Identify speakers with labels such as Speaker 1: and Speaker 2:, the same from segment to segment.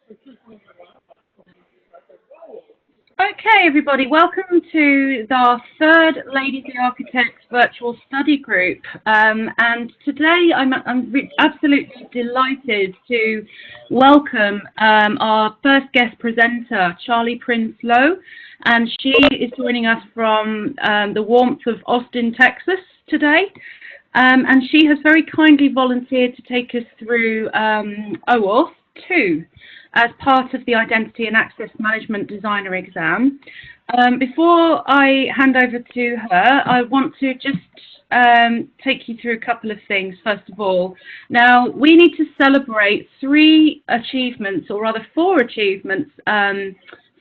Speaker 1: Okay, everybody, welcome to our third Ladies the Architects virtual study group. And today I'm absolutely delighted to welcome our first guest presenter, Charly Prinsloo. And she is joining us from the warmth of Austin, Texas today. And she has very kindly volunteered to take us through OAuth 2. As part of the Identity and Access Management Designer exam. Before I hand over to her, I want to just take you through a couple of things, first of all. Now, we need to celebrate 3 achievements, or rather 4 achievements,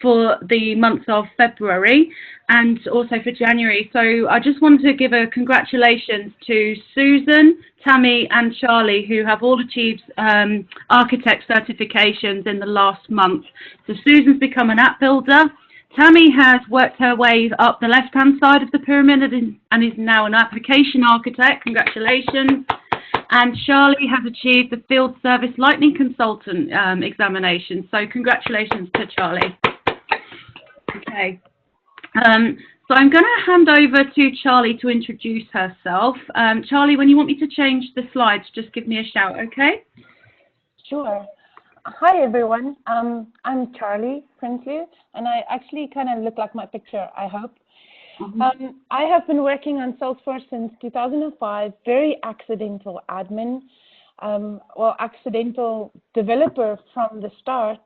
Speaker 1: for the month of February and also for January. So I just wanted to give a congratulations to Susan, Tammy and Charlie, who have all achieved architect certifications in the last month. So Susan's become an app builder. Tammy has worked her way up the left-hand side of the pyramid and is now an application architect. Congratulations. And Charlie has achieved the field service lightning consultant examination. So congratulations to Charlie. Okay. So I'm going to hand over to Charlie to introduce herself. Charlie, when you want me to change the slides, just give me a shout, okay?
Speaker 2: Sure. Hi, everyone. I'm Charly Prinsloo, and I actually kind of look like my picture, I hope. I have been working on Salesforce since 2005, very accidental admin, well, accidental developer from the start.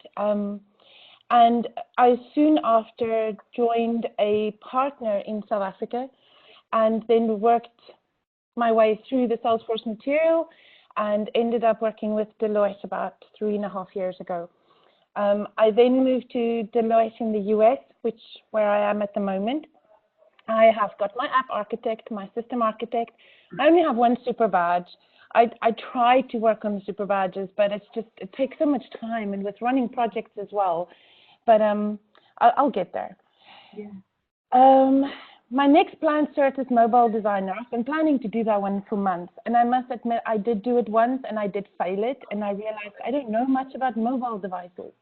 Speaker 2: And I soon after joined a partner in South Africa and then worked my way through the Salesforce material and ended up working with Deloitte about 3.5 years ago. I then moved to Deloitte in the US, where I am at the moment. I have got my app architect, my system architect. I only have 1 super badge. I try to work on the super badges, but it takes so much time, and with running projects as well. But I'll get there. Yeah. My next planned cert is mobile designer. I've been planning to do that one for months, and I must admit I did do it once and I did fail it, and I realized I don't know much about mobile devices.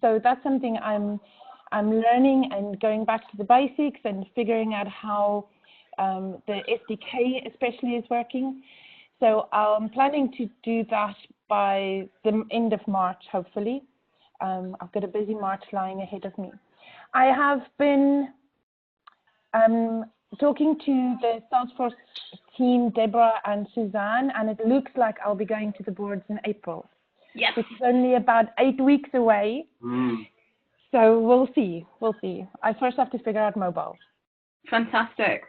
Speaker 2: So that's something I'm learning and going back to the basics and figuring out how the SDK especially is working. So I'm planning to do that by the end of March, hopefully. I've got a busy March lying ahead of me. I have been talking to the Salesforce team, Deborah and Suzanne, and it looks like I'll be going to the boards in April. Yes. Which is only about 8 weeks away. So we'll see. I first have to figure out mobile.
Speaker 1: Fantastic.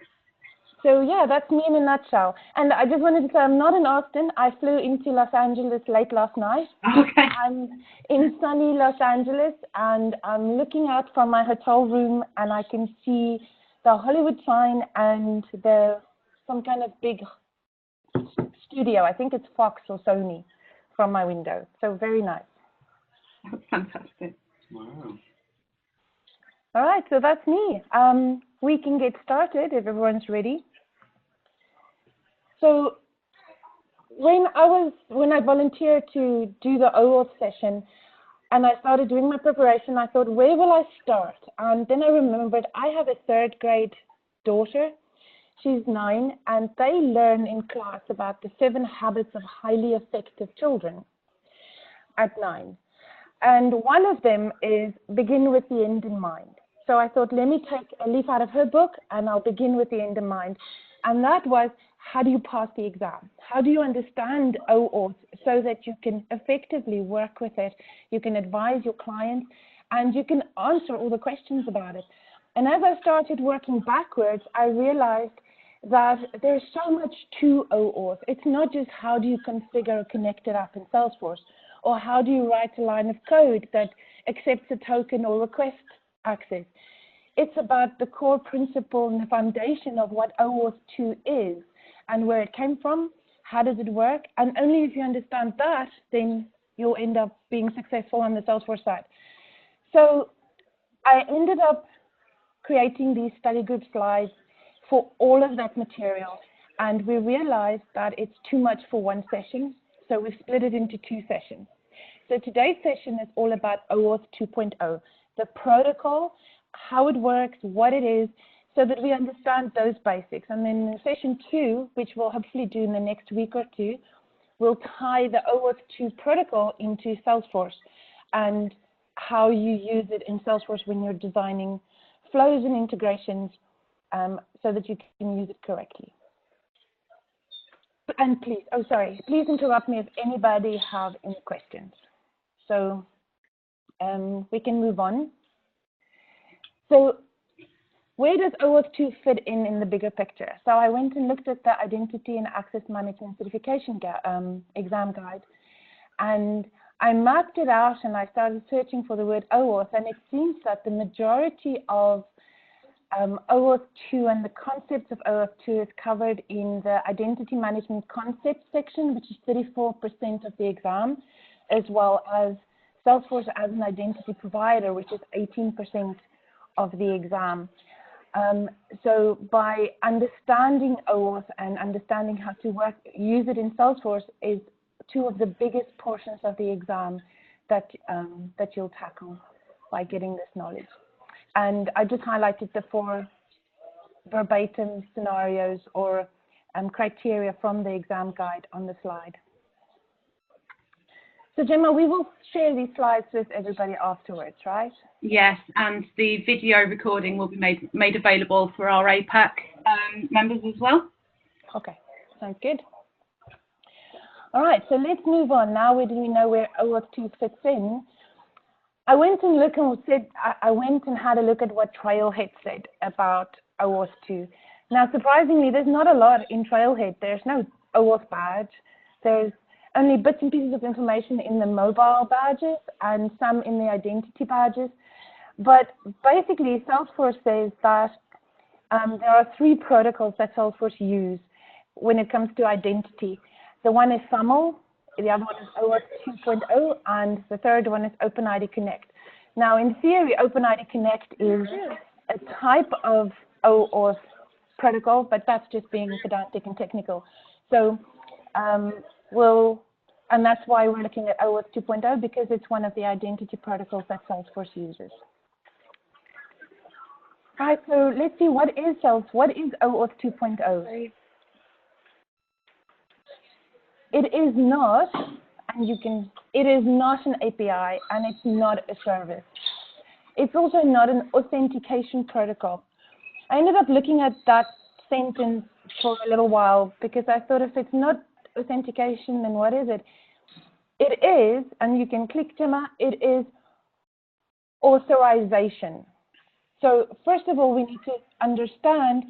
Speaker 2: So yeah, that's me in a nutshell. And I just wanted to say I'm not in Austin. I flew into Los Angeles late last night.
Speaker 1: Okay.
Speaker 2: I'm in sunny Los Angeles, and I'm looking out from my hotel room, and I can see the Hollywood sign and some kind of big studio. I think it's Fox or Sony from my window. So very nice.
Speaker 1: That's fantastic. Wow.
Speaker 2: All right, so that's me. We can get started if everyone's ready. So when I volunteered to do the OAuth session and I started doing my preparation, I thought, where will I start? And then I remembered I have a 3rd grade daughter. She's 9, and they learn in class about the 7 habits of highly effective children at 9. And one of them is begin with the end in mind. So I thought, let me take a leaf out of her book and I'll begin with the end in mind. And that was, how do you pass the exam? How do you understand OAuth so that you can effectively work with it? You can advise your clients and you can answer all the questions about it. And as I started working backwards, I realized that there's so much to OAuth. It's not just how do you configure a connected app in Salesforce, or how do you write a line of code that accepts a token or request access. It's about the core principle and the foundation of what OAuth 2 is and where it came from, how does it work, and only if you understand that, then you'll end up being successful on the Salesforce side. So I ended up creating these study group slides for all of that material, and we realized that it's too much for one session, so we split it into 2 sessions. So today's session is all about OAuth 2.0, the protocol, how it works, what it is, so that we understand those basics. And then in session 2, which we'll hopefully do in the next week or two, we'll tie the OAuth 2 protocol into Salesforce and how you use it in Salesforce when you're designing flows and integrations so that you can use it correctly. And please, please interrupt me if anybody have any questions. So we can move on. So where does OAuth 2 fit in the bigger picture? So I went and looked at the Identity and Access Management Certification exam guide, and I mapped it out and I started searching for the word OAuth, and it seems that the majority of OAuth 2 and the concepts of OAuth 2 is covered in the Identity Management Concepts section, which is 34% of the exam, as well as Salesforce as an identity provider, which is 18% of the exam. So by understanding OAuth and understanding how to use it in Salesforce is two of the biggest portions of the exam that you'll tackle by getting this knowledge. And I just highlighted the 4 verbatim scenarios or criteria from the exam guide on the slide. So Gemma, we will share these slides with everybody afterwards, right?
Speaker 1: Yes, and the video recording will be made available for our APAC members as well. Okay,
Speaker 2: sounds good. All right, so let's move on. Now we know where OAuth 2 fits in. I went and had a look at what Trailhead said about OAuth 2. Now, surprisingly, there's not a lot in Trailhead. There's no OAuth badge. There's only bits and pieces of information in the mobile badges and some in the identity badges. But basically, Salesforce says that there are 3 protocols that Salesforce use when it comes to identity. The one is SAML, the other one is OAuth 2.0, and the third one is OpenID Connect. Now, in theory, OpenID Connect is a type of OAuth protocol, but that's just being pedantic and technical. So and that's why we're looking at OAuth 2.0, because it's one of the identity protocols that Salesforce uses. All right, so let's see, what is OAuth 2.0? It is not, it is not an API, and it's not a service. It's also not an authentication protocol. I ended up looking at that sentence for a little while because I thought, if it's not authentication, then what is it? It is, and you can click, Gemma, it is authorization. So first of all, we need to understand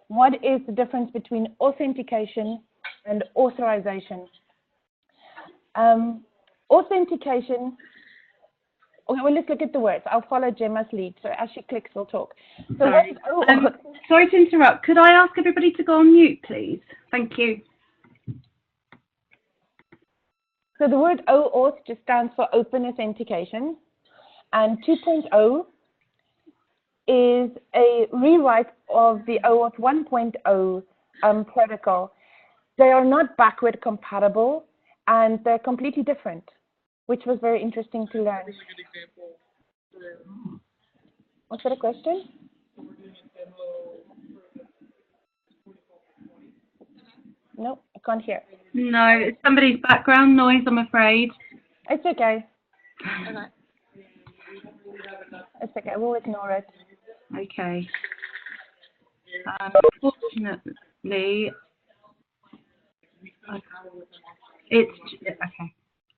Speaker 2: what is the difference between authentication and authorization. Authentication, okay, well, let's look at the words. I'll follow Gemma's lead. So as she clicks, we'll talk. So
Speaker 1: sorry to interrupt. Could I ask everybody to go on mute, please? Thank you.
Speaker 2: So the word OAuth just stands for Open Authentication, and 2.0 is a rewrite of the OAuth 1.0 protocol. They are not backward compatible, and they're completely different, which was very interesting to learn. Was that a question? No, I can't hear.
Speaker 1: No, it's somebody's background noise, I'm afraid.
Speaker 2: It's okay. It's okay, we'll ignore it.
Speaker 1: Okay. Unfortunately, it's okay.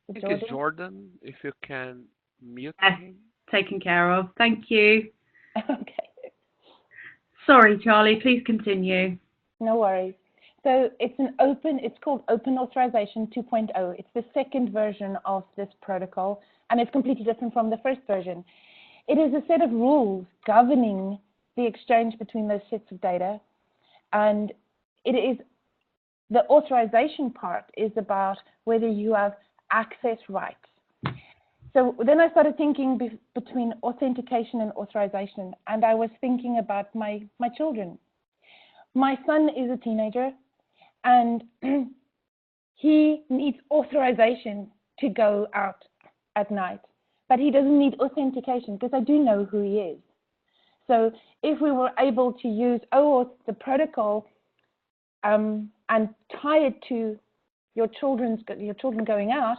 Speaker 3: I think it's Jordan, if you can mute him.
Speaker 1: Taken care of. Thank you.
Speaker 2: Okay.
Speaker 1: Sorry, Charlie, please continue.
Speaker 2: No worries. So it's called Open Authorization 2.0. It's the second version of this protocol, and it's completely different from the first version. It is a set of rules governing the exchange between those sets of data, and the authorization part is about whether you have access rights. So then I started thinking between authentication and authorization, and I was thinking about my children. My son is a teenager, and he needs authorization to go out at night, but he doesn't need authentication because I do know who he is. So if we were able to use OAuth, the protocol, and tie it to your children going out,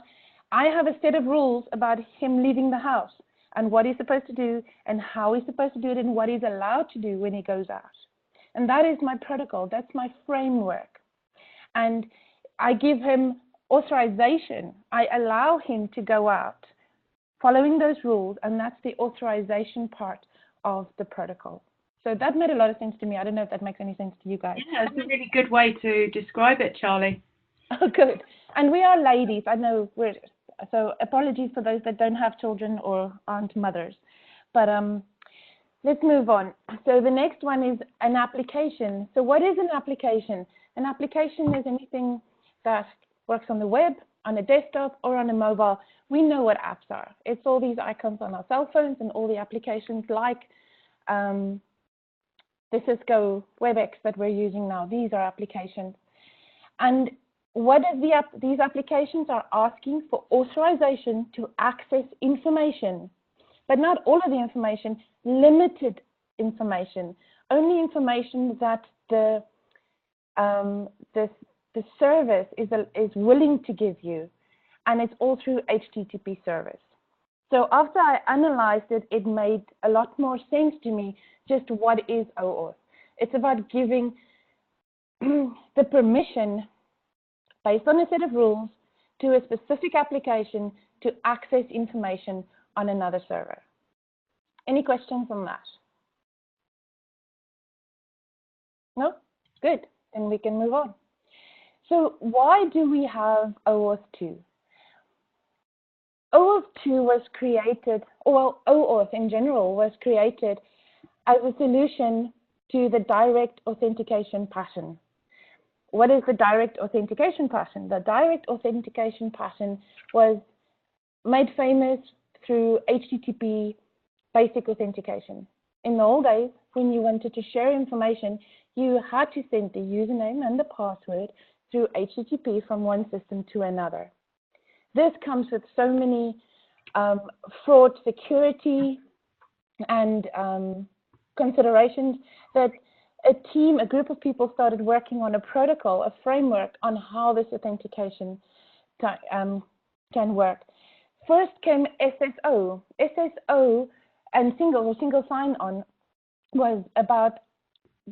Speaker 2: I have a set of rules about him leaving the house and what he's supposed to do and how he's supposed to do it and what he's allowed to do when he goes out. And that is my protocol. That's my framework. And I give him authorization. I allow him to go out following those rules, and that's the authorization part of the protocol. So that made a lot of sense to me. I don't know if that makes any sense to you guys.
Speaker 1: Yeah, it's a really good way to describe it, Charly.
Speaker 2: Oh, good. And we are ladies. I know we're, so apologies for those that don't have children or aren't mothers. But let's move on. So the next one is an application. So what is an application? An application is anything that works on the web, on a desktop, or on a mobile. We know what apps are. It's all these icons on our cell phones and all the applications like the Cisco WebEx that we're using now. These are applications. And what is these applications are asking for authorization to access information, but not all of the information, limited information, only information that the service is willing to give you, and it's all through HTTP service. So after I analyzed it, it made a lot more sense to me just what is OAuth. It's about giving the permission based on a set of rules to a specific application to access information on another server. Any questions on that? No? Good. Then we can move on. So why do we have OAuth 2? OAuth 2 was created, well, OAuth in general was created as a solution to the direct authentication pattern. What is the direct authentication pattern? The direct authentication pattern was made famous through HTTP basic authentication. In the old days, when you wanted to share information, you had to send the username and the password through HTTP from one system to another. This comes with so many fraud, security, and considerations that a group of people started working on a protocol, a framework on how this authentication can work. First came SSO. SSO and single sign-on was about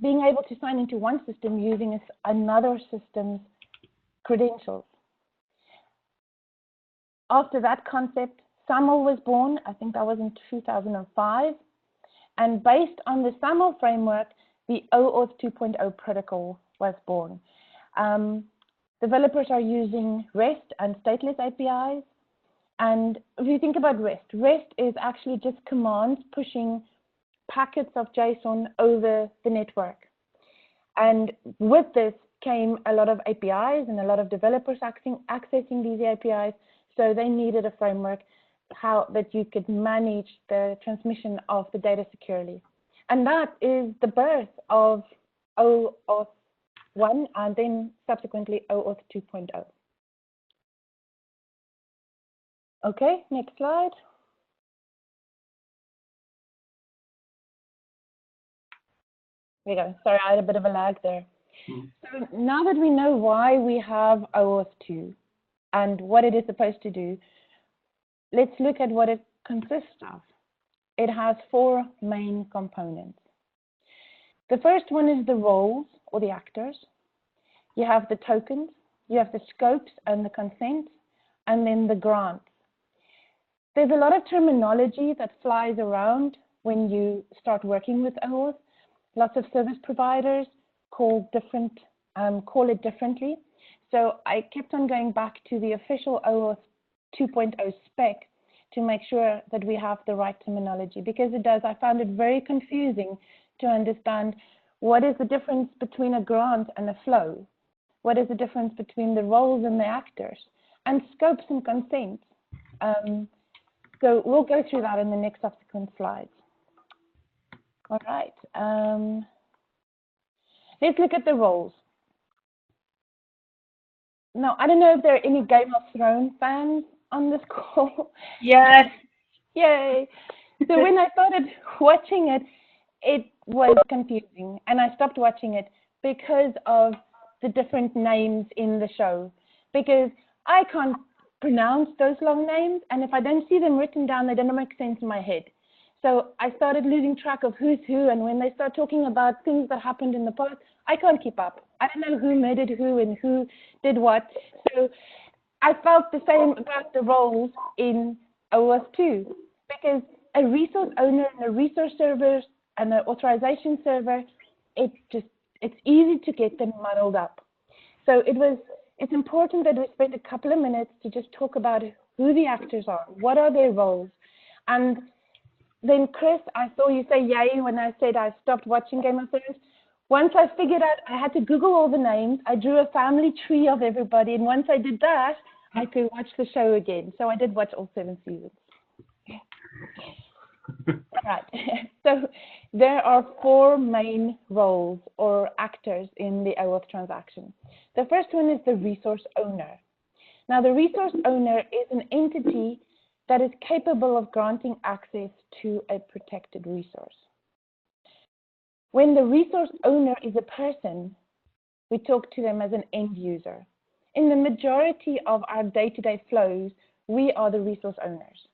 Speaker 2: being able to sign into one system using another system's credentials. After that concept, SAML was born. I think that was in 2005. And based on the SAML framework, the OAuth 2.0 protocol was born. Developers are using REST and stateless APIs. And if you think about REST, REST is actually just commands pushing packets of JSON over the network. And with this came a lot of APIs and a lot of developers accessing these APIs. So they needed a framework that you could manage the transmission of the data securely. And that is the birth of OAuth 1 and then subsequently OAuth 2.0. Okay, next slide. There you go. Sorry, I had a bit of a lag there. So now that we know why we have OAuth 2 and what it is supposed to do, let's look at what it consists of. It has 4 main components. The first one is the roles or the actors. You have the tokens, you have the scopes and the consents, and then the grants. There's a lot of terminology that flies around when you start working with OAuth. Lots of service providers call it differently. So I kept on going back to the official OAuth 2.0 spec to make sure that we have the right terminology, because I found it very confusing to understand what is the difference between a grant and a flow, what is the difference between the roles and the actors, and scopes and consents. So we'll go through that in the next subsequent slides. All right, let's look at the roles. Now, I don't know if there are any Game of Thrones fans on this call?
Speaker 1: Yes.
Speaker 2: Yay. So when I started watching it, it was confusing, and I stopped watching it because of the different names in the show, because I can't pronounce those long names, and if I don't see them written down, they don't make sense in my head. So I started losing track of who's who, and when they start talking about things that happened in the past, I can't keep up. I don't know who murdered who and who did what. So I felt the same about the roles in OAuth 2, because a resource owner and a resource server and an authorization server, it's easy to get them muddled up. So it's important that we spend a couple of minutes to just talk about who the actors are, what are their roles. And then, Chris, I saw you say yay when I said I stopped watching Game of Thrones. Once I figured out, I had to Google all the names. I drew a family tree of everybody, and once I did that, I could watch the show again. So I did watch all 7 seasons. Right. So there are 4 main roles or actors in the OAuth transaction. The first one is the resource owner. Now, the resource owner is an entity that is capable of granting access to a protected resource. When the resource owner is a person, we talk to them as an end user. In the majority of our day-to-day flows, we are the resource owners.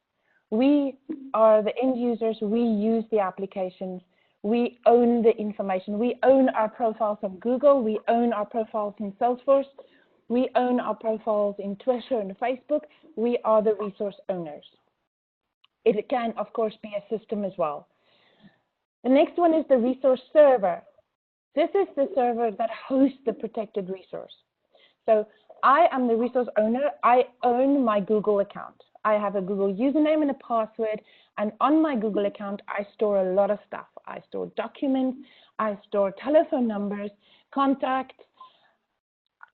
Speaker 2: We are the end users. We use the applications. We own the information. We own our profiles on Google. We own our profiles in Salesforce. We own our profiles in Twitter and Facebook. We are the resource owners. It can, of course, be a system as well. The next one is the resource server. This is the server that hosts the protected resource. So I am the resource owner. I own my Google account. I have a Google username and a password, and on my Google account, I store a lot of stuff. I store documents, I store telephone numbers, contacts.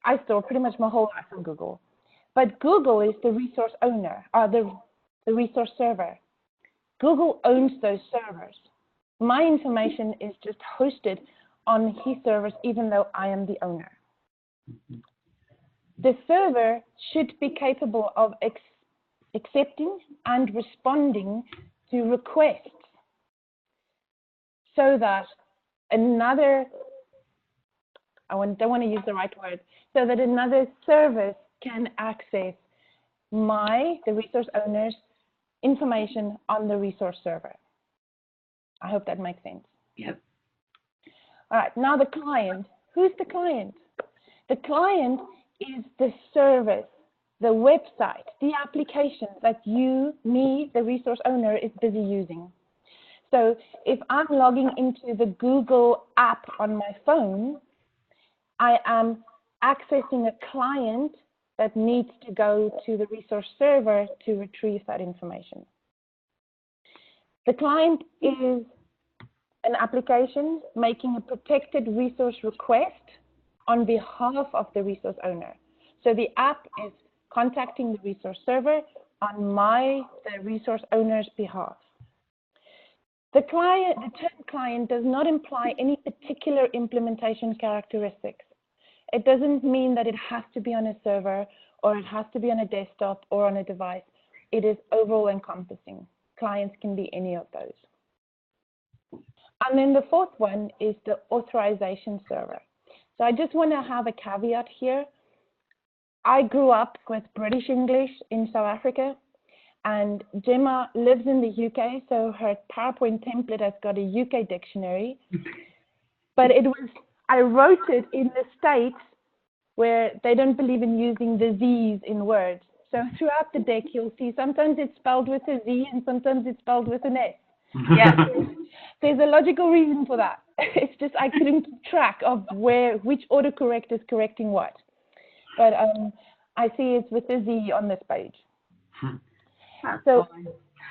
Speaker 2: I store pretty much my whole life on Google. But Google is the resource owner, or the resource server. Google owns those servers. My information is just hosted on his servers, even though I am the owner. The server should be capable of accepting and responding to requests so that another, don't want to use the right word, so that another service can access the resource owner's information on the resource server. I hope that makes sense.
Speaker 1: Yep.
Speaker 2: All right, now the client. Who's the client? The client is the service, the website, the application that you, me, the resource owner, is busy using. So if I'm logging into the Google app on my phone, I am accessing a client that needs to go to the resource server to retrieve that information. The client is an application making a protected resource request on behalf of the resource owner. So the app is contacting the resource server on the resource owner's behalf. The term client does not imply any particular implementation characteristics. It doesn't mean that it has to be on a server or it has to be on a desktop or on a device. It is overall encompassing. Clients can be any of those. And then the 4th one is the authorization server. So I just want to have a caveat here. I grew up with British English in South Africa, and Gemma lives in the UK, so her PowerPoint template has got a UK dictionary. But I wrote it in the States where they don't believe in using the Z's in words. So throughout the deck, you'll see sometimes it's spelled with a Z and sometimes it's spelled with an S. Yeah, there's a logical reason for that. It's just I couldn't keep track of which autocorrect is correcting what. But I see it's with a Z on this page. So,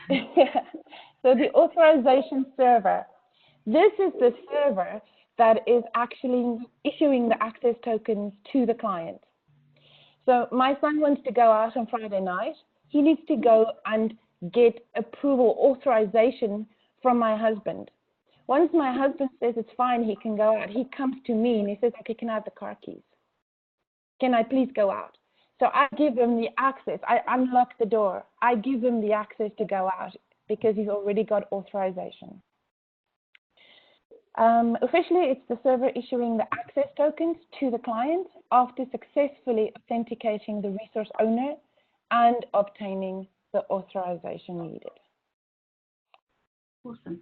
Speaker 2: so the authorization server, this is the server that is actually issuing the access tokens to the client. So my son wants to go out on Friday night. He needs to go and get approval, authorization from my husband. Once my husband says it's fine, he can go out, he comes to me and he says, okay, can I have the car keys? Can I please go out? So I give him the access. I unlock the door. I give him the access to go out because he's already got authorization. Officially, it's the server issuing the access tokens to the client after successfully authenticating the resource owner and obtaining the authorization needed.
Speaker 1: Awesome.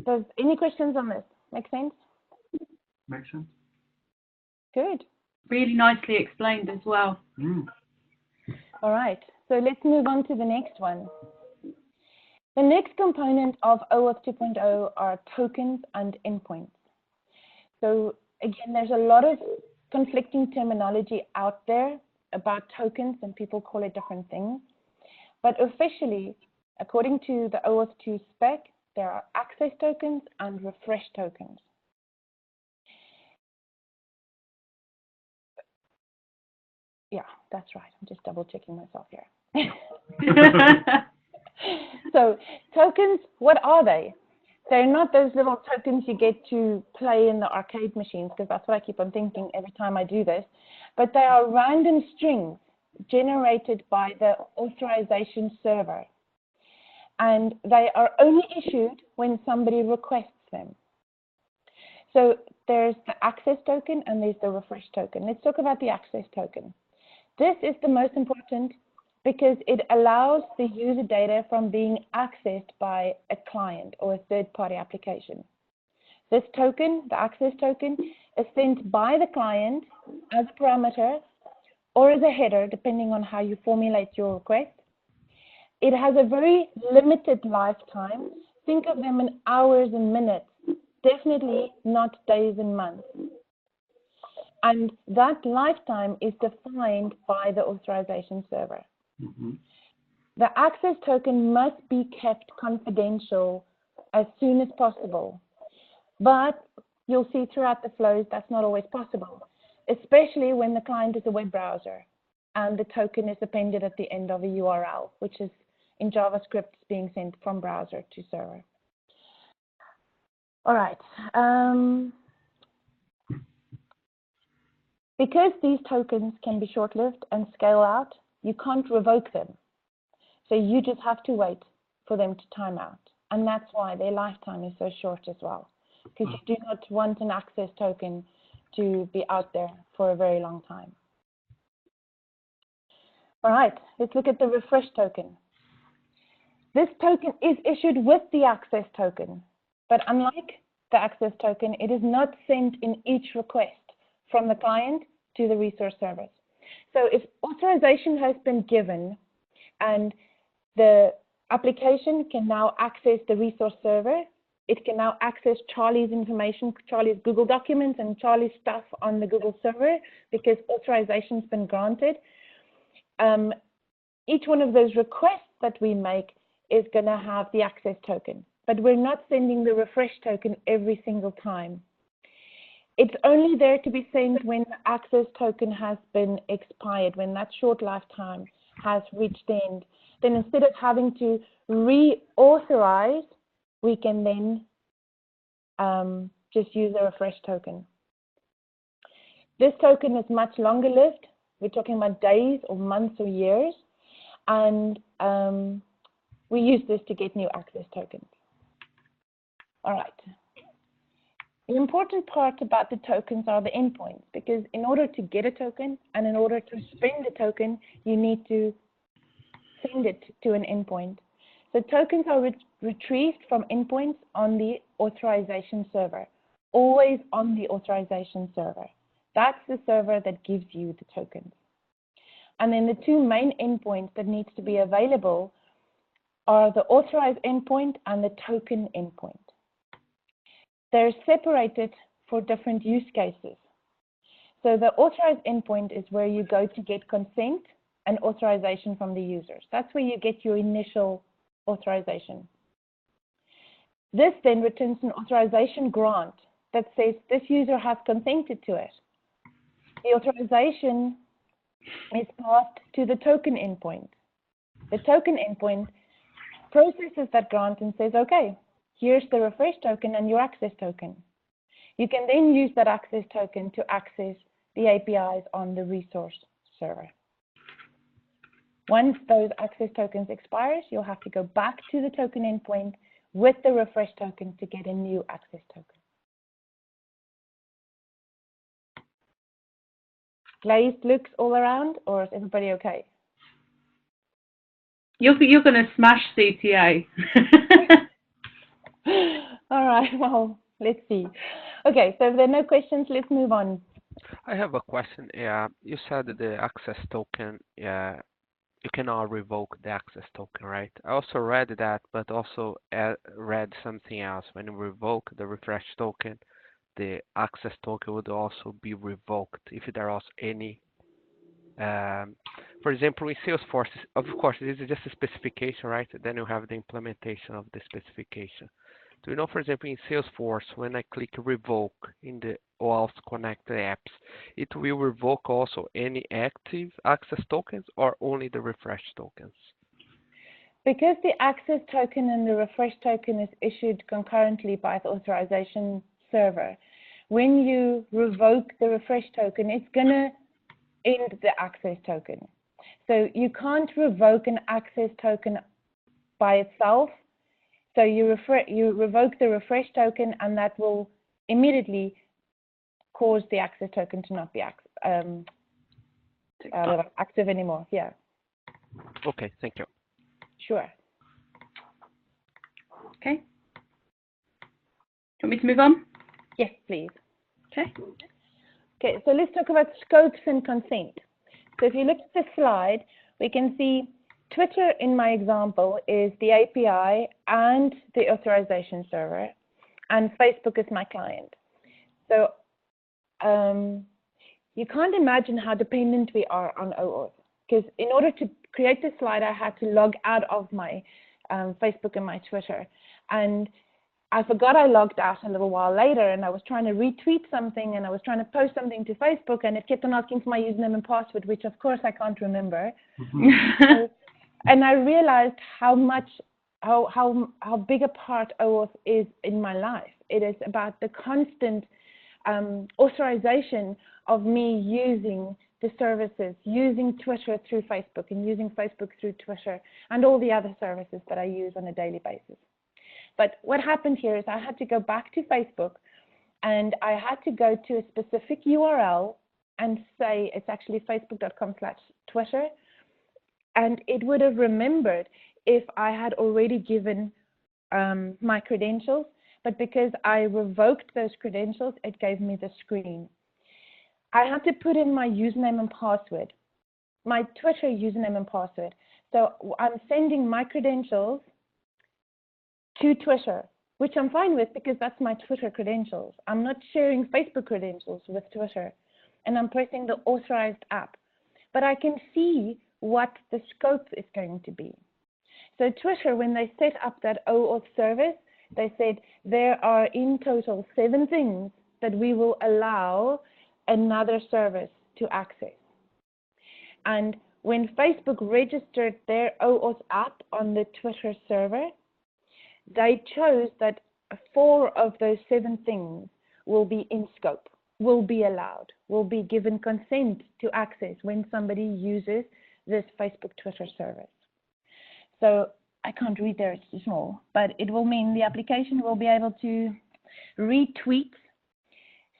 Speaker 2: Does any questions on this make sense?
Speaker 4: Makes sense.
Speaker 2: Good.
Speaker 1: Really nicely explained as well.
Speaker 2: All right. So let's move on to the next one. The next component of OAuth 2.0 are tokens and endpoints. So again, there's a lot of conflicting terminology out there about tokens, and people call it different things. But officially, according to the OAuth 2 spec, there are access tokens and refresh tokens. Yeah, that's right. I'm just double checking myself here. So tokens, what are they? They're not those little tokens you get to play in the arcade machines, because that's what I keep on thinking every time I do this. But they are random strings generated by the authorization server. And they are only issued when somebody requests them. So there's the access token and there's the refresh token. Let's talk about the access token. This is the most important because it allows the user data from being accessed by a client or a third-party application. This token, the access token, is sent by the client as a parameter or as a header, depending on how you formulate your request. It has a very limited lifetime. Think of them in hours and minutes, definitely not days and months. And that lifetime is defined by the authorization server. The access token must be kept confidential as soon as possible. But you'll see throughout the flows that's not always possible, especially when the client is a web browser and the token is appended at the end of a URL, which is in JavaScript being sent from browser to server. All right. Because these tokens can be short-lived and scale out, you can't revoke them. So you just have to wait for them to time out. And that's why their lifetime is so short as well, because you do not want an access token to be out there for a very long time. All right, let's look at the refresh token. This token is issued with the access token, but unlike the access token, it is not sent in each request from the client to the resource service. So if authorization has been given and the application can now access the resource server, it can now access Charly's information, Charly's Google documents and Charly's stuff on the Google server because authorization's been granted. Each one of those requests that we make is going to have the access token, but we're not sending the refresh token every single time. It's only there to be sent when the access token has been expired, when that short lifetime has reached the end. Then instead of having to reauthorize, we can then just use a refresh token. This token is much longer lived. We're talking about days or months or years. And we use this to get new access tokens. All right. The important part about the tokens are the endpoints, because in order to get a token and in order to spend a token, you need to send it to an endpoint. So tokens are retrieved from endpoints on the authorization server, always on the authorization server. That's the server that gives you the tokens. And then the two main endpoints that needs to be available are the authorized endpoint and the token endpoint. They're separated for different use cases. So the authorized endpoint is where you go to get consent and authorization from the users. That's where you get your initial authorization. This then returns an authorization grant that says this user has consented to it. The authorization is passed to the token endpoint. The token endpoint processes that grant and says, okay, here's the refresh token and your access token. You can then use that access token to access the APIs on the resource server. Once those access tokens expires, you'll have to go back to the token endpoint with the refresh token to get a new access token. Glazed looks all around, or is everybody okay?
Speaker 1: You're going to smash CTA.
Speaker 2: All right, well, let's see. Okay, so if there are no questions, let's move on.
Speaker 3: I have a question. You said that the access token, you cannot revoke the access token, right? I also read that, but also read something else. When you revoke the refresh token, the access token would also be revoked if there was any. For example, in Salesforce, of course, this is just a specification, right? Then you have the implementation of the specification. Do you know, for example, in Salesforce, when I click revoke in the OAuth connected apps, it will revoke also any active access tokens or only the refresh tokens?
Speaker 2: Because the access token and the refresh token is issued concurrently by the authorization server, when you revoke the refresh token, it's going to end the access token. So you can't revoke an access token by itself. So you revoke the refresh token, and that will immediately cause the access token to not be active anymore. Yeah.
Speaker 3: Okay, thank you.
Speaker 2: Sure.
Speaker 1: Okay. Do you want me to move on?
Speaker 2: Yes, please.
Speaker 1: Okay.
Speaker 2: Okay, so let's talk about scopes and consent. So if you look at the slide, we can see Twitter, in my example, is the API and the authorization server, and Facebook is my client. So you can't imagine how dependent we are on OAuth, because in order to create this slide, I had to log out of my Facebook and my Twitter. And I forgot I logged out a little while later, and I was trying to retweet something, and I was trying to post something to Facebook, and it kept on asking for my username and password, which of course I can't remember. And I realized how big a part OAuth is in my life. It is about the constant authorization of me using the services, using Twitter through Facebook, and using Facebook through Twitter, and all the other services that I use on a daily basis. But what happened here is I had to go back to Facebook, and I had to go to a specific URL and say it's actually facebook.com/Twitter. And it would have remembered if I had already given my credentials, but because I revoked those credentials, it gave me the screen. I had to put in my username and password, my Twitter username and password. So I'm sending my credentials to Twitter, which I'm fine with because that's my Twitter credentials. I'm not sharing Facebook credentials with Twitter, and I'm pressing the authorized app. But I can see what the scope is going to be. So Twitter, when they set up that OAuth service, they said there are in total 7 things that we will allow another service to access. And when Facebook registered their OAuth app on the Twitter server, they chose that 4 of those 7 things will be in scope, will be allowed, will be given consent to access when somebody uses this Facebook Twitter service. So I can't read there, it's too small, but it will mean the application will be able to read tweets,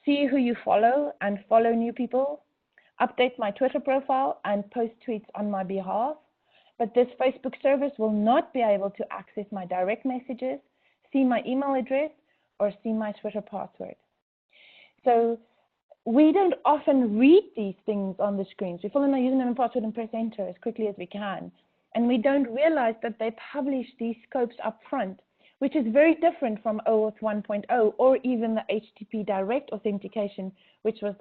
Speaker 2: see who you follow and follow new people, update my Twitter profile and post tweets on my behalf. But this Facebook service will not be able to access my direct messages, see my email address, or see my Twitter password. So we don't often read these things on the screens. We fill in our username and password and press enter as quickly as we can. And we don't realize that they publish these scopes up front, which is very different from OAuth 1.0 or even the HTTP direct authentication, which was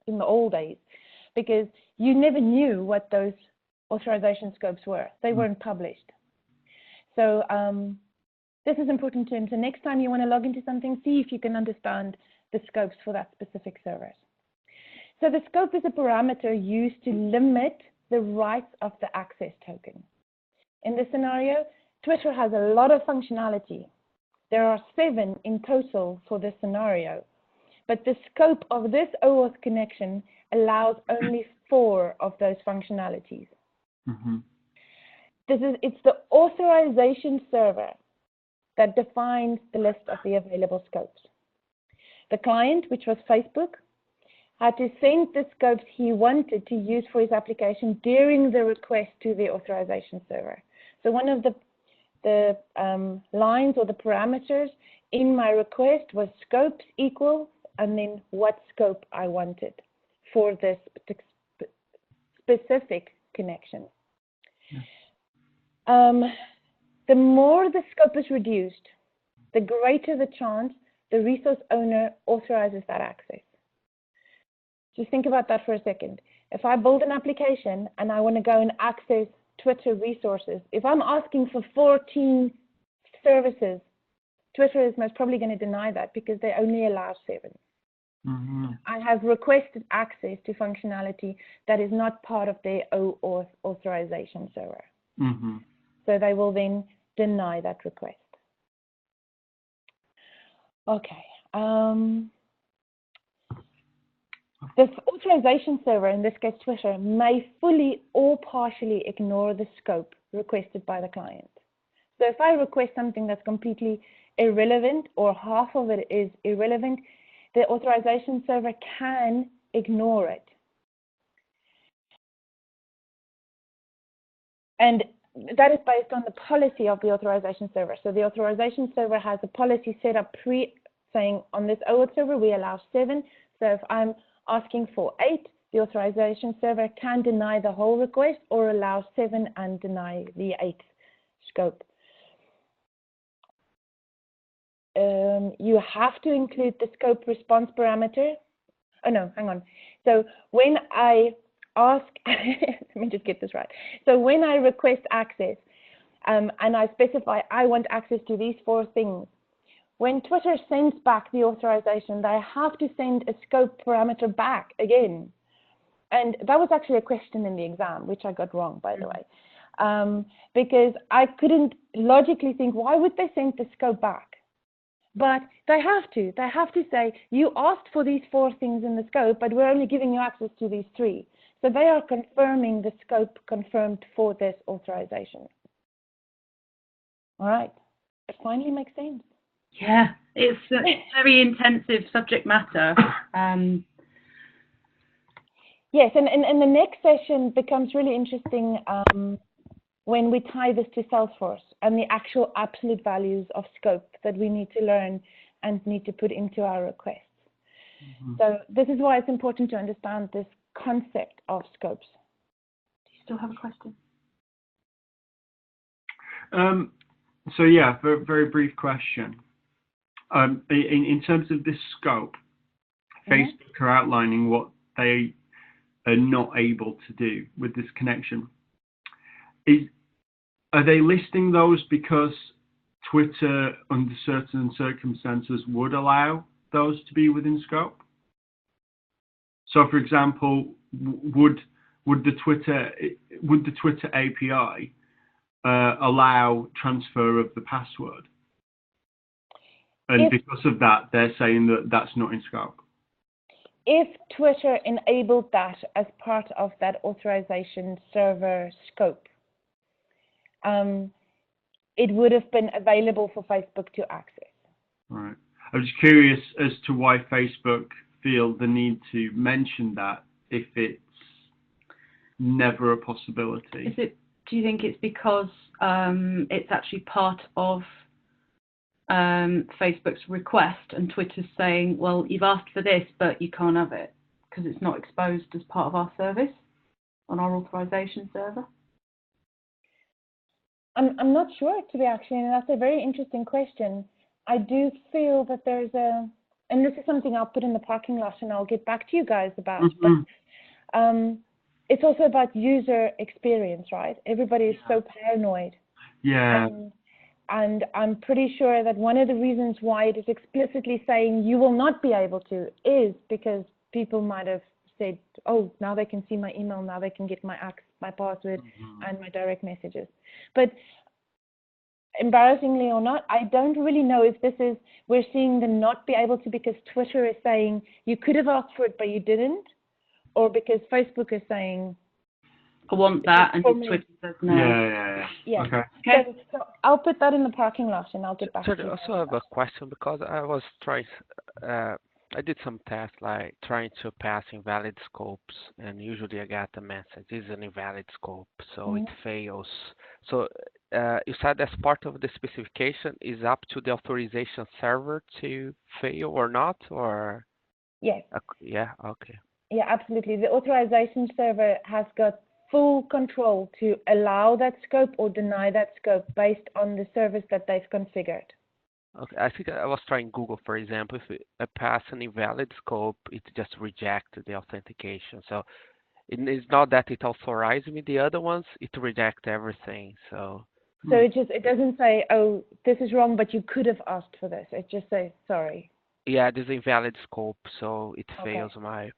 Speaker 2: in the old days, because you never knew what those authorization scopes were. They weren't published. So this is important too. So next time you want to log into something, see if you can understand the scopes for that specific service. So the scope is a parameter used to limit the rights of the access token. In this scenario, Twitter has a lot of functionality. There are 7 in total for this scenario, but the scope of this OAuth connection allows only 4 of those functionalities.
Speaker 4: Mm-hmm.
Speaker 2: It's the authorization server that defines the list of the available scopes. The client, which was Facebook, had to send the scopes he wanted to use for his application during the request to the authorization server. So one of the lines or the parameters in my request was scopes equal and then what scope I wanted for this specific connection. Yeah. The more the scope is reduced, the greater the chance the resource owner authorizes that access. Just think about that for a second. If I build an application and I want to go and access Twitter resources, if I'm asking for 14 services, Twitter is most probably going to deny that because they only allow 7. Mm-hmm. I have requested access to functionality that is not part of their OAuth authorization server. Mm-hmm. So they will then deny that request. Okay. The authorization server, in this case Twitter, may fully or partially ignore the scope requested by the client. So if I request something that's completely irrelevant or half of it is irrelevant, the authorization server can ignore it. And that is based on the policy of the authorization server. So the authorization server has a policy set up saying on this OAuth server we allow 7. So if I'm asking for 8, the authorization server can deny the whole request or allow 7 and deny the 8th scope. You have to include the scope response parameter. Oh no, hang on. So when I ask, let me just get this right. So when I request access and I specify I want access to these 4 things, when Twitter sends back the authorization, they have to send a scope parameter back again. And that was actually a question in the exam, which I got wrong, by the way, because I couldn't logically think, why would they send the scope back? But they have to. They have to say, you asked for these 4 things in the scope, but we're only giving you access to these 3. So they are confirming the scope confirmed for this authorization. All right. It finally makes sense.
Speaker 1: Yeah, it's a very intensive subject matter.
Speaker 2: Yes, and the next session becomes really interesting when we tie this to Salesforce and the actual absolute values of scope that we need to learn and need to put into our requests. Mm-hmm. So this is why it's important to understand this concept of scopes.
Speaker 1: Do you still have a question?
Speaker 4: So yeah, very brief question. In terms of this scope, Facebook are outlining what they are not able to do with this connection. Are they listing those because Twitter, under certain circumstances, would allow those to be within scope? So, for example, would the Twitter API allow transfer of the password? And because of that, they're saying that that's not in scope.
Speaker 2: If Twitter enabled that as part of that authorization server scope, it would have been available for Facebook to access.
Speaker 4: Right. I was curious as to why Facebook feel the need to mention that if it's never a possibility.
Speaker 1: Do you think it's because it's actually part of Facebook's request and Twitter's saying, well, you've asked for this, but you can't have it because it's not exposed as part of our service on our authorization server?
Speaker 2: I'm not sure, to be actually, and that's a very interesting question. I do feel that there's and this is something I'll put in the parking lot and I'll get back to you guys about, but it's also about user experience, right? Everybody is so paranoid.
Speaker 4: Yeah.
Speaker 2: And I'm pretty sure that one of the reasons why it is explicitly saying you will not be able to is because people might have said, oh, now they can see my email, now they can get my password and my direct messages. But embarrassingly or not, I don't really know if this is, we're seeing them not be able to because Twitter is saying you could have asked for it, but you didn't, or because Facebook is saying
Speaker 1: I want that, and
Speaker 2: For
Speaker 1: his
Speaker 2: me.
Speaker 1: Twitter says no.
Speaker 2: Yeah.
Speaker 4: Okay.
Speaker 2: So I'll put that in the parking lot and I'll get back to
Speaker 3: So I
Speaker 2: you.
Speaker 3: also have a question because I was trying, I did some tests like trying to pass invalid scopes, and usually I get a message, this is an invalid scope, so it fails. So you said as part of the specification is up to the authorization server to fail or not, or?
Speaker 2: Yes.
Speaker 3: Yeah, okay.
Speaker 2: Yeah, absolutely. The authorization server has got full control to allow that scope or deny that scope based on the service that they've configured.
Speaker 3: Okay, I think I was trying Google, for example, if I pass an invalid scope, it just rejects the authentication. So it's not that it authorizes me the other ones, it rejects everything. So
Speaker 2: it doesn't say, oh, this is wrong, but you could have asked for this. It just says, sorry.
Speaker 3: yeah, this is invalid scope, so it fails my.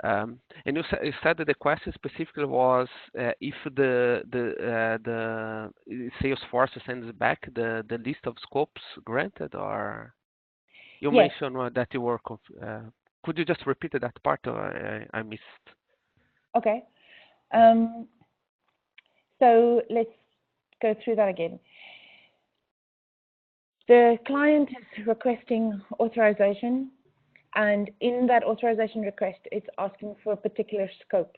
Speaker 3: And you said that the question specifically was if the Salesforce sends back the list of scopes granted, or you mentioned that you were. Could you just repeat that part, or I missed?
Speaker 2: Okay. So let's go through that again. The client is requesting authorization, and in that authorization request, it's asking for a particular scope.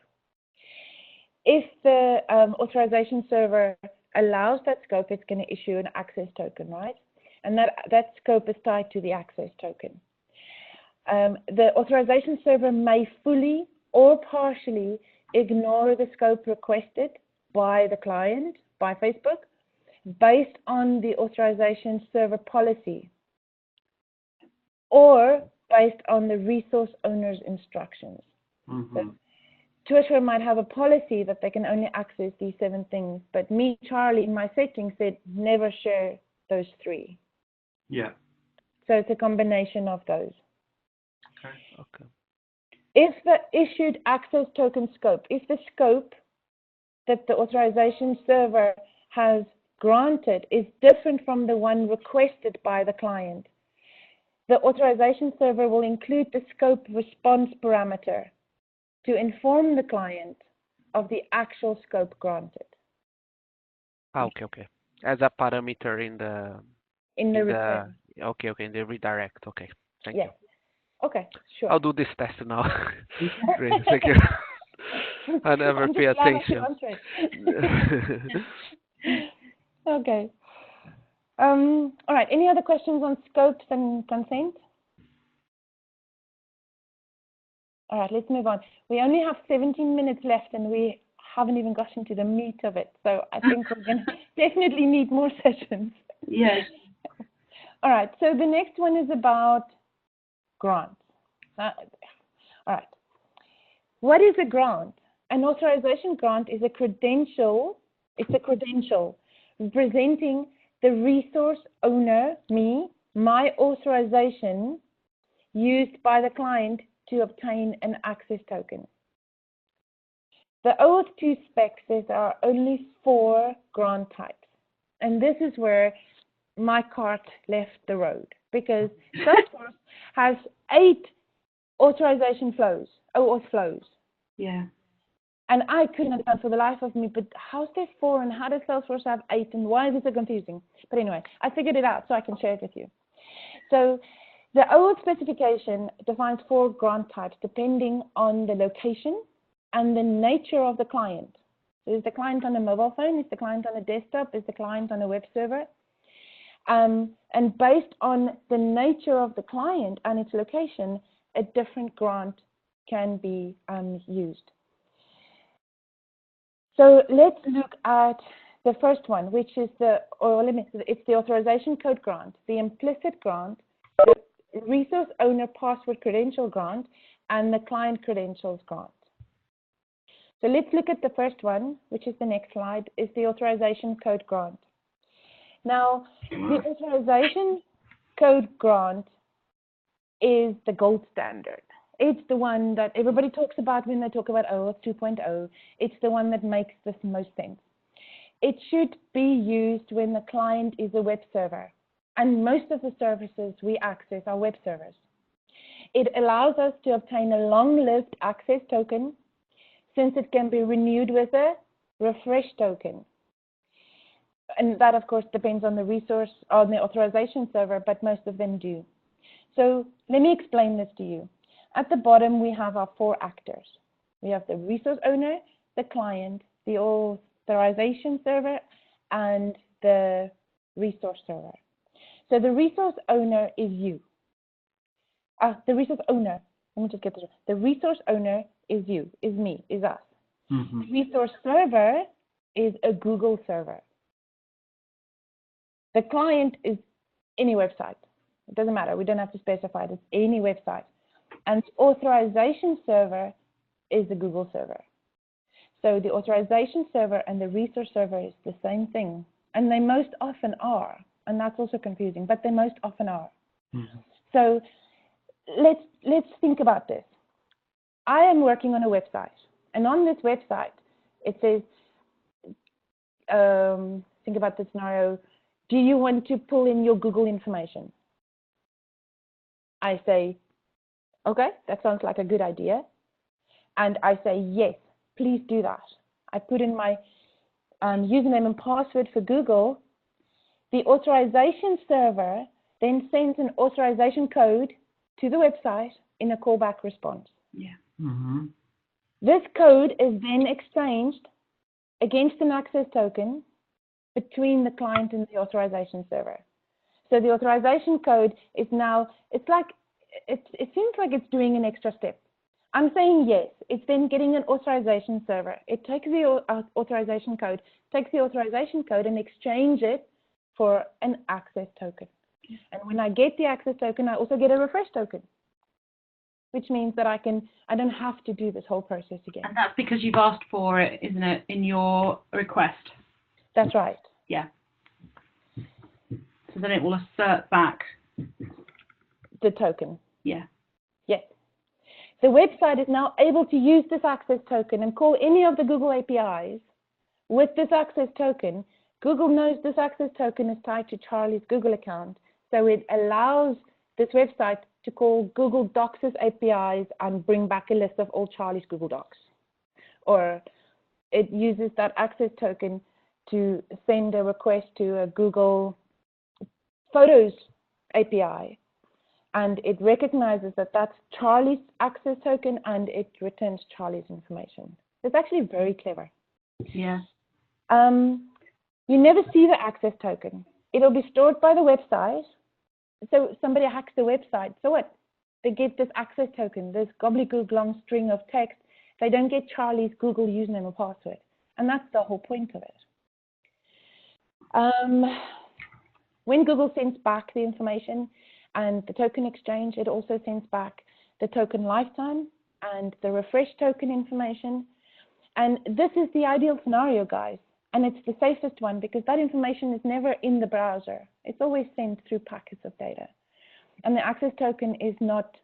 Speaker 2: If the authorization server allows that scope, it's going to issue an access token, right? And that scope is tied to the access token. The authorization server may fully or partially ignore the scope requested by the client, by Facebook, based on the authorization server policy, or based on the resource owner's instructions. So Twitter might have a policy that they can only access these 7 things, but me, Charlie, in my settings said never share those 3.
Speaker 4: Yeah.
Speaker 2: So it's a combination of those.
Speaker 3: Okay.
Speaker 2: If the issued access token scope, if the scope that the authorization server has granted is different from the one requested by the client, the authorization server will include the scope response parameter to inform the client of the actual scope granted.
Speaker 3: Okay. As a parameter in the
Speaker 2: return.
Speaker 3: Okay, in the redirect. Okay, thank you.
Speaker 2: Okay, sure.
Speaker 3: I'll do this test now. Great, thank you. I never pay attention.
Speaker 2: Okay. All right. Any other questions on scopes and consent? All right, let's move on. We only have 17 minutes left, and we haven't even gotten to the meat of it. So I think we're going to definitely need more sessions.
Speaker 1: Yes.
Speaker 2: All right. So the next one is about grants. All right. What is a grant? An authorization grant is a credential. It's a credential representing the resource owner, me, my authorization used by the client to obtain an access token. The OAuth 2 spec says there are only 4 grant types. And this is where my cart left the road, because Salesforce has 8 authorization flows, OAuth flows.
Speaker 1: Yeah.
Speaker 2: And I couldn't understand for the life of me, but how's there 4 and how does Salesforce have 8 and why is it so confusing? But anyway, I figured it out so I can share it with you. So the OAuth specification defines 4 grant types depending on the location and the nature of the client. So is the client on a mobile phone? Is the client on a desktop? Is the client on a web server? And based on the nature of the client and its location, a different grant can be used. So let's look at the first one, which is it's the authorization code grant, the implicit grant, the resource owner password credential grant, and the client credentials grant. So let's look at the first one, which is the next slide, is the authorization code grant. Now, the authorization code grant is the gold standard. It's the one that everybody talks about when they talk about OAuth 2.0. It's the one that makes the most sense. It should be used when the client is a web server. And most of the services we access are web servers. It allows us to obtain a long-lived access token since it can be renewed with a refresh token. And that, of course, depends on the resource, on the authorization server, but most of them do. So let me explain this to you. At the bottom, we have our 4 actors. We have the resource owner, the client, the authorization server, and the resource server. So the resource owner is you. The resource owner, let me just get this. The resource owner is you, is me, is us.
Speaker 4: Mm-hmm.
Speaker 2: The resource server is a Google server. The client is any website. It doesn't matter. We don't have to specify it. It's any website. And the authorization server is the Google server. So the authorization server and the resource server is the same thing. And they most often are. And that's also confusing, but they most often are. Mm-hmm. So let's think about this. I am working on a website. And on this website, it says, think about the scenario, do you want to pull in your Google information? I say, okay, that sounds like a good idea. And I say, yes, please do that. I put in my username and password for Google. The authorization server then sends an authorization code to the website in a callback response.
Speaker 1: Yeah.
Speaker 4: Mm-hmm.
Speaker 2: This code is then exchanged against an access token between the client and the authorization server. So the authorization code is now, it seems like it's doing an extra step. I'm saying yes, it's then getting an authorization server. It takes the authorization code, and exchange it for an access token. And when I get the access token, I also get a refresh token, which means that I don't have to do this whole process again.
Speaker 1: And that's because you've asked for it, isn't it, in your request?
Speaker 2: That's right.
Speaker 1: Yeah. So then it will assert back
Speaker 2: the token.
Speaker 1: Yeah.
Speaker 2: Yes. The website is now able to use this access token and call any of the Google APIs with this access token. Google knows this access token is tied to Charly's Google account, so it allows this website to call Google Docs' APIs and bring back a list of all Charly's Google Docs. Or it uses that access token to send a request to a Google Photos API, and it recognizes that that's Charly's access token and it returns Charly's information. It's actually very clever.
Speaker 1: Yeah.
Speaker 2: You never see the access token. It'll be stored by the website. So somebody hacks the website. So what? They get this access token, this gobbledygook long string of text. They don't get Charly's Google username or password. And that's the whole point of it. When Google sends back the information and the token exchange, it also sends back the token lifetime and the refresh token information. And this is the ideal scenario, guys. And it's the safest one because that information is never in the browser. It's always sent through packets of data. And the access token is not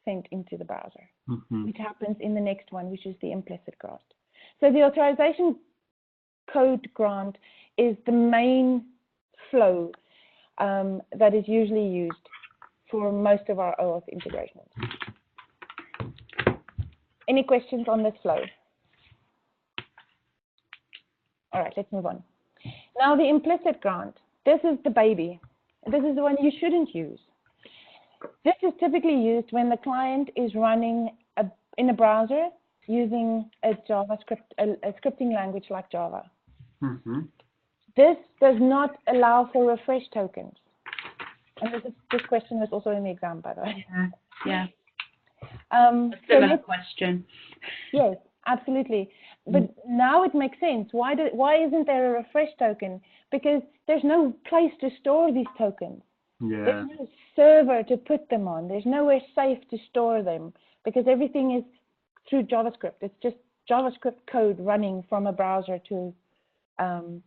Speaker 2: sent into the browser, which happens in the next one, which is the implicit grant. So the authorization code grant is the main flow that is usually used for most of our OAuth integrations. Any questions on this flow? All right, let's move on. Now the implicit grant, this is the baby. This is the one you shouldn't use. This is typically used when the client is running in a browser using a JavaScript, a scripting language like Java. This does not allow for refresh tokens. And this question was also in the exam, by the way.
Speaker 1: Yeah.
Speaker 2: A
Speaker 1: similar question.
Speaker 2: Yes, absolutely. But now it makes sense. Why isn't there a refresh token? Because there's no place to store these tokens.
Speaker 4: Yeah.
Speaker 2: There's no server to put them on. There's nowhere safe to store them because everything is through JavaScript. It's just JavaScript code running from a browser to,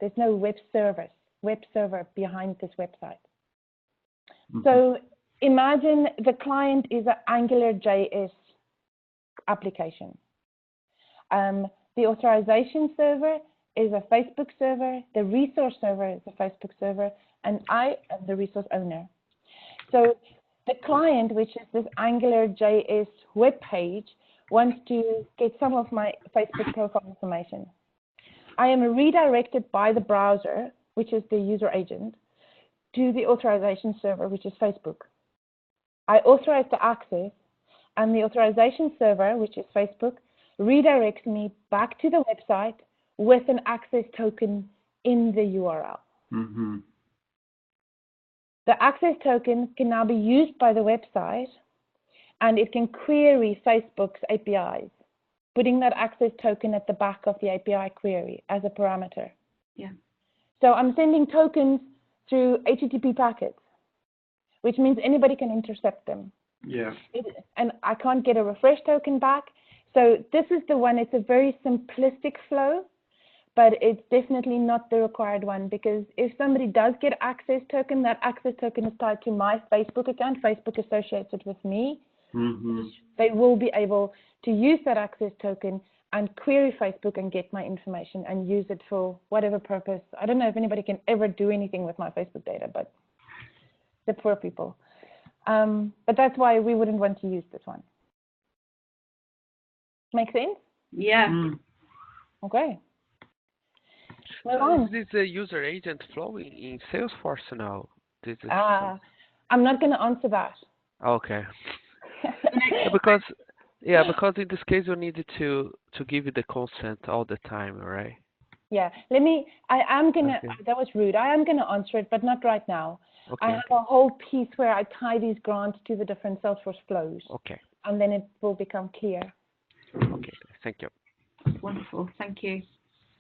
Speaker 2: there's no web server behind this website. So imagine the client is an AngularJS application. The authorization server is a Facebook server. The resource server is a Facebook server. And I am the resource owner. So the client, which is this AngularJS web page, wants to get some of my Facebook profile information. I am redirected by the browser, which is the user agent, to the authorization server, which is Facebook. I authorize the access, and the authorization server, which is Facebook, redirects me back to the website with an access token in the URL.
Speaker 4: Mm-hmm.
Speaker 2: The access token can now be used by the website, and it can query Facebook's APIs, putting that access token at the back of the API query as a parameter.
Speaker 1: Yeah.
Speaker 2: So I'm sending tokens through HTTP packets, which means anybody can intercept them.
Speaker 4: Yeah.
Speaker 2: And I can't get a refresh token back. So this is the one, it's a very simplistic flow, but it's definitely not the required one, because if somebody does get access token, that access token is tied to my Facebook account. Facebook associates it with me.
Speaker 4: Mm-hmm.
Speaker 2: They will be able to use that access token and query Facebook and get my information and use it for whatever purpose. I don't know if anybody can ever do anything with my Facebook data, but the poor people. But that's why we wouldn't want to use this one. Make sense?
Speaker 1: Yeah.
Speaker 4: Mm.
Speaker 2: Okay.
Speaker 3: So is this a user agent flowing in Salesforce now? This is
Speaker 2: I'm not going to answer that.
Speaker 3: okay. Because in this case you need to give you the consent all the time, right?
Speaker 2: Yeah. I am going to, that was rude. I am going to answer it, but not right now.
Speaker 3: Okay.
Speaker 2: I have a whole piece where I tie these grants to the different Salesforce flows.
Speaker 3: Okay.
Speaker 2: And then it will become clear.
Speaker 3: Okay. Thank you.
Speaker 1: Wonderful. Thank you.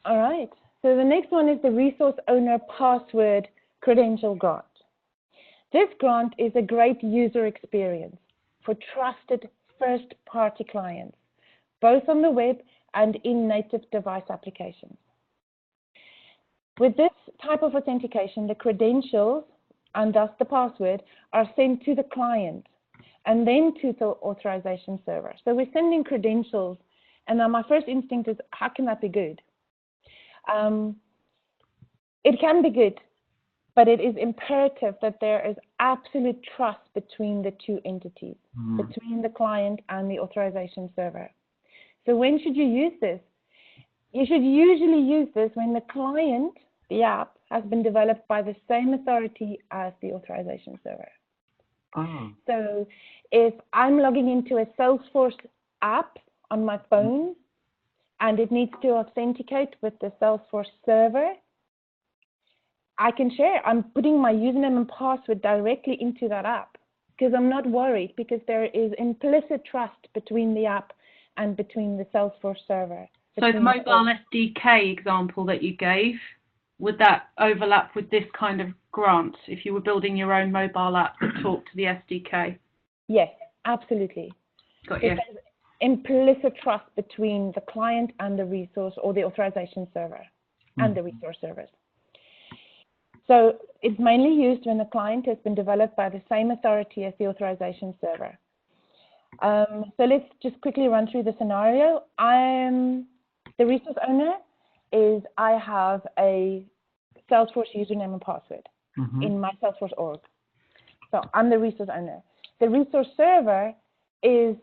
Speaker 2: All right. So the next one is the resource owner password credential grant. This grant is a great user experience for trusted first-party clients, both on the web and in native device applications. With this type of authentication, the credentials, and thus the password, are sent to the client and then to the authorization server. So we're sending credentials, and now my first instinct is, how can that be good? It can be good, but it is imperative that there is absolute trust between the two entities, between the client and the authorization server. So when should you use this? You should usually use this when the client, the app, has been developed by the same authority as the authorization server.
Speaker 4: Oh.
Speaker 2: So if I'm logging into a Salesforce app on my phone and it needs to authenticate with the Salesforce server, I can share. I'm putting my username and password directly into that app because I'm not worried, because there is implicit trust between the app and between the Salesforce server.
Speaker 1: So the mobile SDK example that you gave, would that overlap with this kind of grant if you were building your own mobile app that talked to the SDK?
Speaker 2: Yes, absolutely.
Speaker 1: Got you.
Speaker 2: There's implicit trust between the client and the resource, or the authorization server and the resource servers. So it's mainly used when the client has been developed by the same authority as the authorization server. So let's just quickly run through the scenario. The resource owner is, I have a Salesforce username and password in my Salesforce org. So I'm the resource owner. The resource server is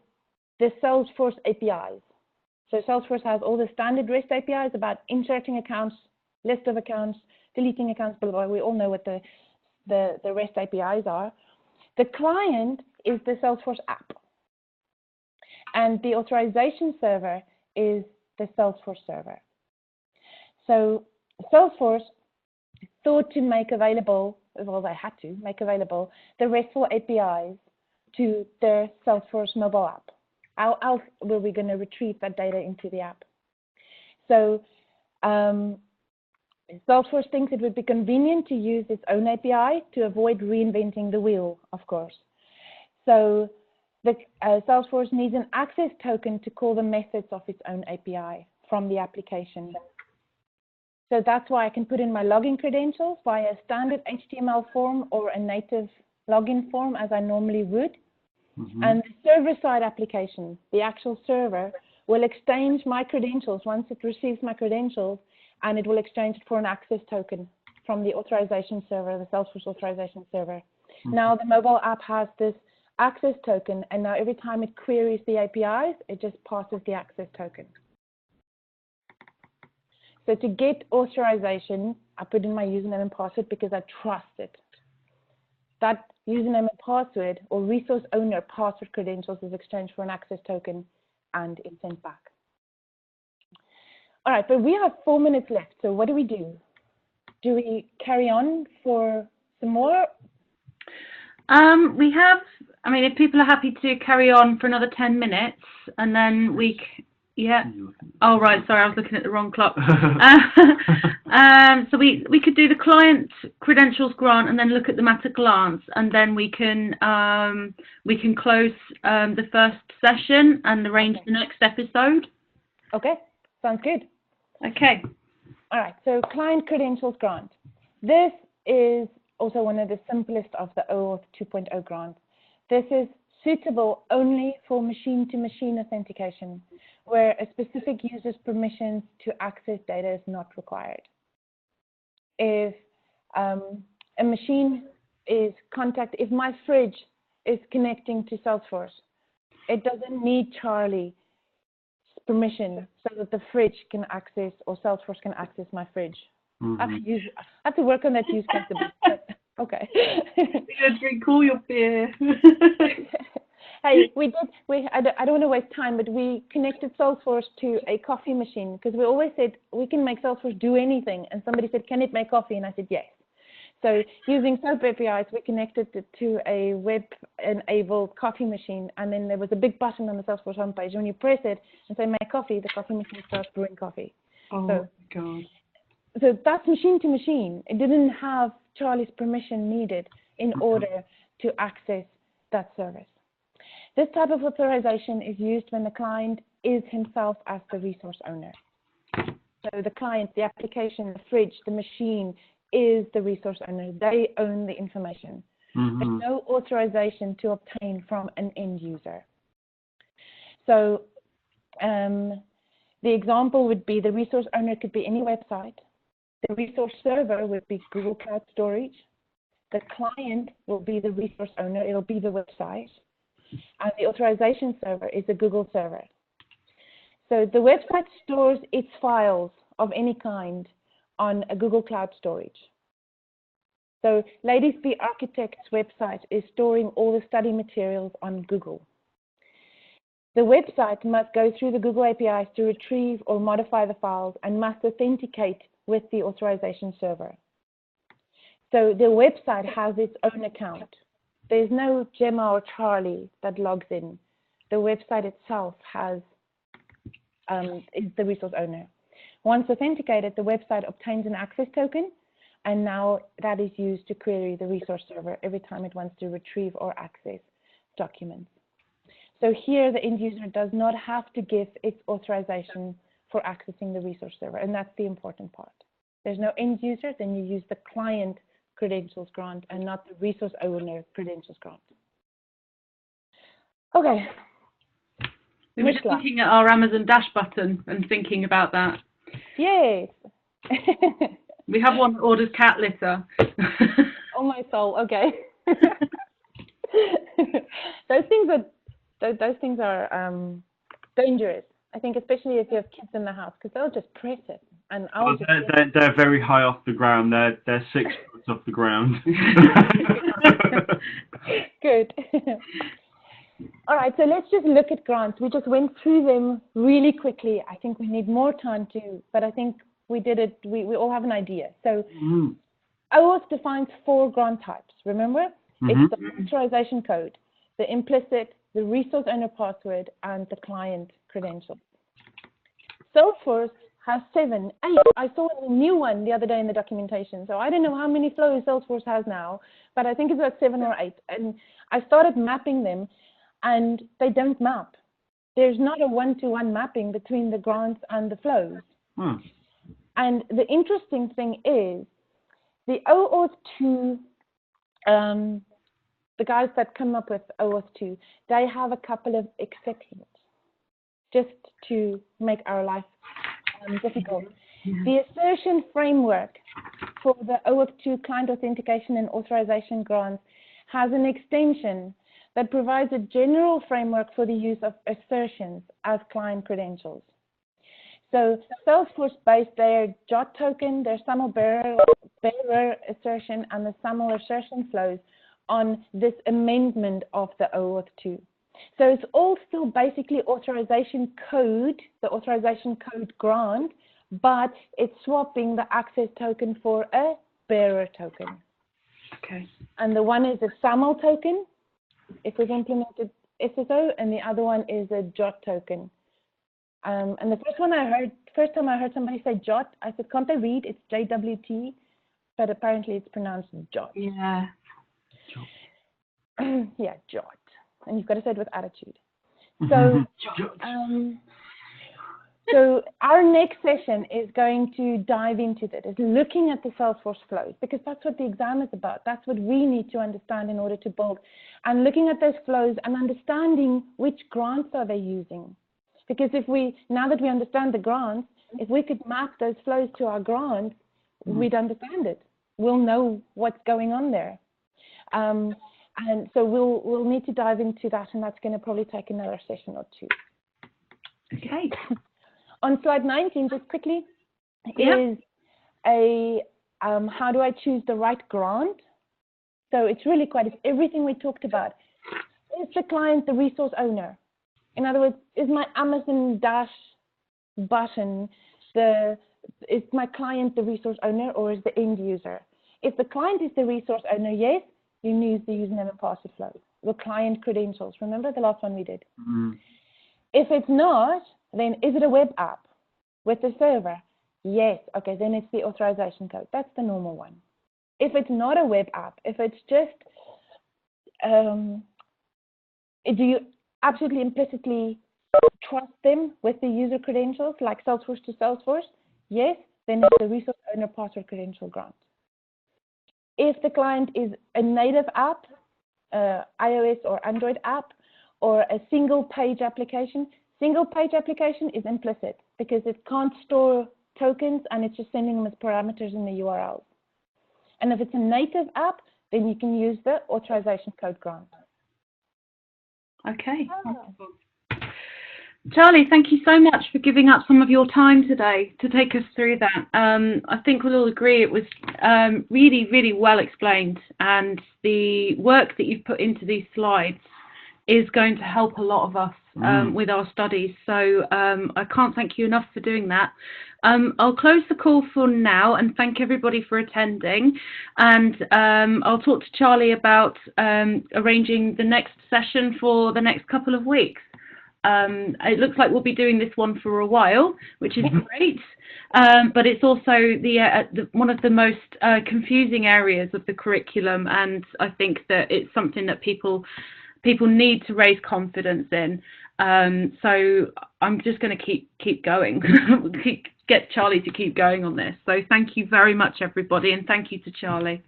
Speaker 2: the Salesforce APIs. So Salesforce has all the standard REST APIs about inserting accounts, list of accounts, deleting accounts, blah, blah, blah. We all know what the REST APIs are. The client is the Salesforce app. And the authorization server is the Salesforce server. So Salesforce thought to make available, well, they had to make available the RESTful APIs to their Salesforce mobile app. How else were we going to retrieve that data into the app? So Salesforce thinks it would be convenient to use its own API to avoid reinventing the wheel, of course. So the Salesforce needs an access token to call the methods of its own API from the application. So that's why I can put in my login credentials via a standard HTML form or a native login form, as I normally would. And the server-side application, the actual server, will exchange my credentials once it receives my credentials, and it will exchange it for an access token from the authorization server, the Salesforce authorization server. Now the mobile app has this access token, and now every time it queries the APIs, it just passes the access token. So to get authorization, I put in my username and password because I trust it. That username and password, or resource owner password credentials, is exchanged for an access token, and it's sent back. All right, but we have 4 minutes left, so what do we do? Do we carry on for some more?
Speaker 1: We have, I mean, if people are happy to carry on for another 10 minutes, and then we, yeah. Oh, right, sorry, I was looking at the wrong clock. So we could do the client credentials grant and then look at them at a glance, and then we can close the first session and arrange the next episode.
Speaker 2: Okay, sounds good.
Speaker 1: Okay.
Speaker 2: All right, so client credentials grant. This is also one of the simplest of the OAuth 2.0 grants. This is suitable only for machine-to-machine authentication, where a specific user's permissions to access data is not required. If a machine is if my fridge is connecting to Salesforce, it doesn't need Charly's permission so that the fridge can access, or Salesforce can access my fridge. I have to work on that use case a bit, but okay.
Speaker 1: Drink all your beer.
Speaker 2: Hey, I don't want to waste time, but we connected Salesforce to a coffee machine because we always said we can make Salesforce do anything. And somebody said, can it make coffee? And I said, yes. So using SOAP APIs, we connected it to a web-enabled coffee machine. And then there was a big button on the Salesforce homepage. When you press it and say, make coffee, the coffee machine starts brewing coffee.
Speaker 1: Oh, my God.
Speaker 2: So that's machine to machine. It didn't have Charly's permission needed in order to access that service. This type of authorization is used when the client is himself as the resource owner. So the client, the application, the fridge, the machine is the resource owner. They own the information. There's no authorization to obtain from an end user. So the example would be the resource owner could be any website. The resource server would be Google Cloud Storage. The client will be the resource owner. It'll be the website. And the authorization server is a Google server. So the website stores its files of any kind on a Google Cloud Storage. So Ladies Be Architect's website is storing all the study materials on Google. The website must go through the Google APIs to retrieve or modify the files and must authenticate with the authorization server. So the website has its own account. There's no Gemma or Charly that logs in. The website itself has is the resource owner. Once authenticated, the website obtains an access token, and now that is used to query the resource server every time it wants to retrieve or access documents. So here, the end user does not have to give its authorization for accessing the resource server, and that's the important part. There's no end user, then you use the client credentials grant and not the resource owner credentials grant. Okay.
Speaker 1: We were just looking at our Amazon Dash button and thinking about that.
Speaker 2: Yes.
Speaker 1: We have one that orders cat litter.
Speaker 2: Oh my soul. Okay. Those things are dangerous. I think especially if you have kids in the house, because they'll just press it. And
Speaker 4: they're very high off the ground. They're 6 foot off the ground.
Speaker 2: Good. All right, so let's just look at grants. We just went through them really quickly. I think we need more time to, but I think we did it. We all have an idea. So OAuth defines 4 grant types. Remember, it's the authorization code, the implicit, the resource owner password, and the client credentials. Salesforce has 7, 8. I saw a new one the other day in the documentation. So I don't know how many flows Salesforce has now, but I think it's about 7 or 8. And I started mapping them, and they don't map. There's not a one-to-one mapping between the grants and the flows. And the interesting thing is, the OAuth 2, the guys that come up with OAuth 2, they have a couple of exceptions just to make our life difficult. The assertion framework for the OAuth 2 client authentication and authorization grants has an extension that provides a general framework for the use of assertions as client credentials. So Salesforce based their JOT token, their SAML bearer assertion, and the SAML assertion flows on this amendment of the OAuth 2. So it's all still basically authorization code, the authorization code grant, but it's swapping the access token for a bearer token.
Speaker 1: Okay.
Speaker 2: And the one is a SAML token, if we've implemented SSO, and the other one is a JOT token. And the first time I heard somebody say JOT, I said, can't they read? It's JWT, but apparently it's pronounced JOT.
Speaker 1: Yeah.
Speaker 2: Yeah, JOT. And you've got to say it with attitude. So, so our next session is going to dive into that, is looking at the Salesforce flows, because that's what the exam is about. That's what we need to understand in order to build. And looking at those flows and understanding which grants are they using. Because if we, now that we understand the grants, if we could map those flows to our grants, we'd understand it. We'll know what's going on there. And so we'll need to dive into that, and that's going to probably take another session or two.
Speaker 1: Okay.
Speaker 2: On slide 19, just quickly,
Speaker 1: Yep.
Speaker 2: is a how do I choose the right grant? So it's really quite, it's everything we talked about. Is the client the resource owner? In other words, is my Amazon Dash button is my client the resource owner, or is the end user? If the client is the resource owner, yes, you use the username and password flow, the client credentials. Remember the last one we did? If it's not, then is it a web app with the server? Yes. Okay, then it's the authorization code. That's the normal one. If it's not a web app, if it's just, do you absolutely implicitly trust them with the user credentials, like Salesforce to Salesforce? Yes, then it's the resource owner password credential grant. If the client is a native app, iOS or Android app, or a single page application is implicit because it can't store tokens and it's just sending them as parameters in the URLs. And if it's a native app, then you can use the authorization code grant.
Speaker 1: Okay. Charlie, thank you so much for giving up some of your time today to take us through that. I think we'll all agree it was really, really well explained, and the work that you've put into these slides is going to help a lot of us with our studies. So I can't thank you enough for doing that. I'll close the call for now and thank everybody for attending. And I'll talk to Charlie about arranging the next session for the next couple of weeks. It looks like we'll be doing this one for a while, which is great, but it's also one of the most confusing areas of the curriculum, and I think that it's something that people need to raise confidence in. So I'm just going to keep going, get Charlie to keep going on this. So thank you very much, everybody, and thank you to Charlie.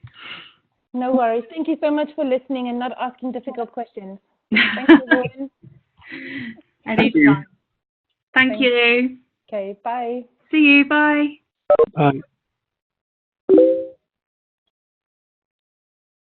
Speaker 2: No worries. Thank you so much for listening and not asking difficult questions. Thank you, everyone.
Speaker 1: Anytime. Thank you.
Speaker 2: Okay, bye.
Speaker 1: See you. Bye.
Speaker 3: Bye.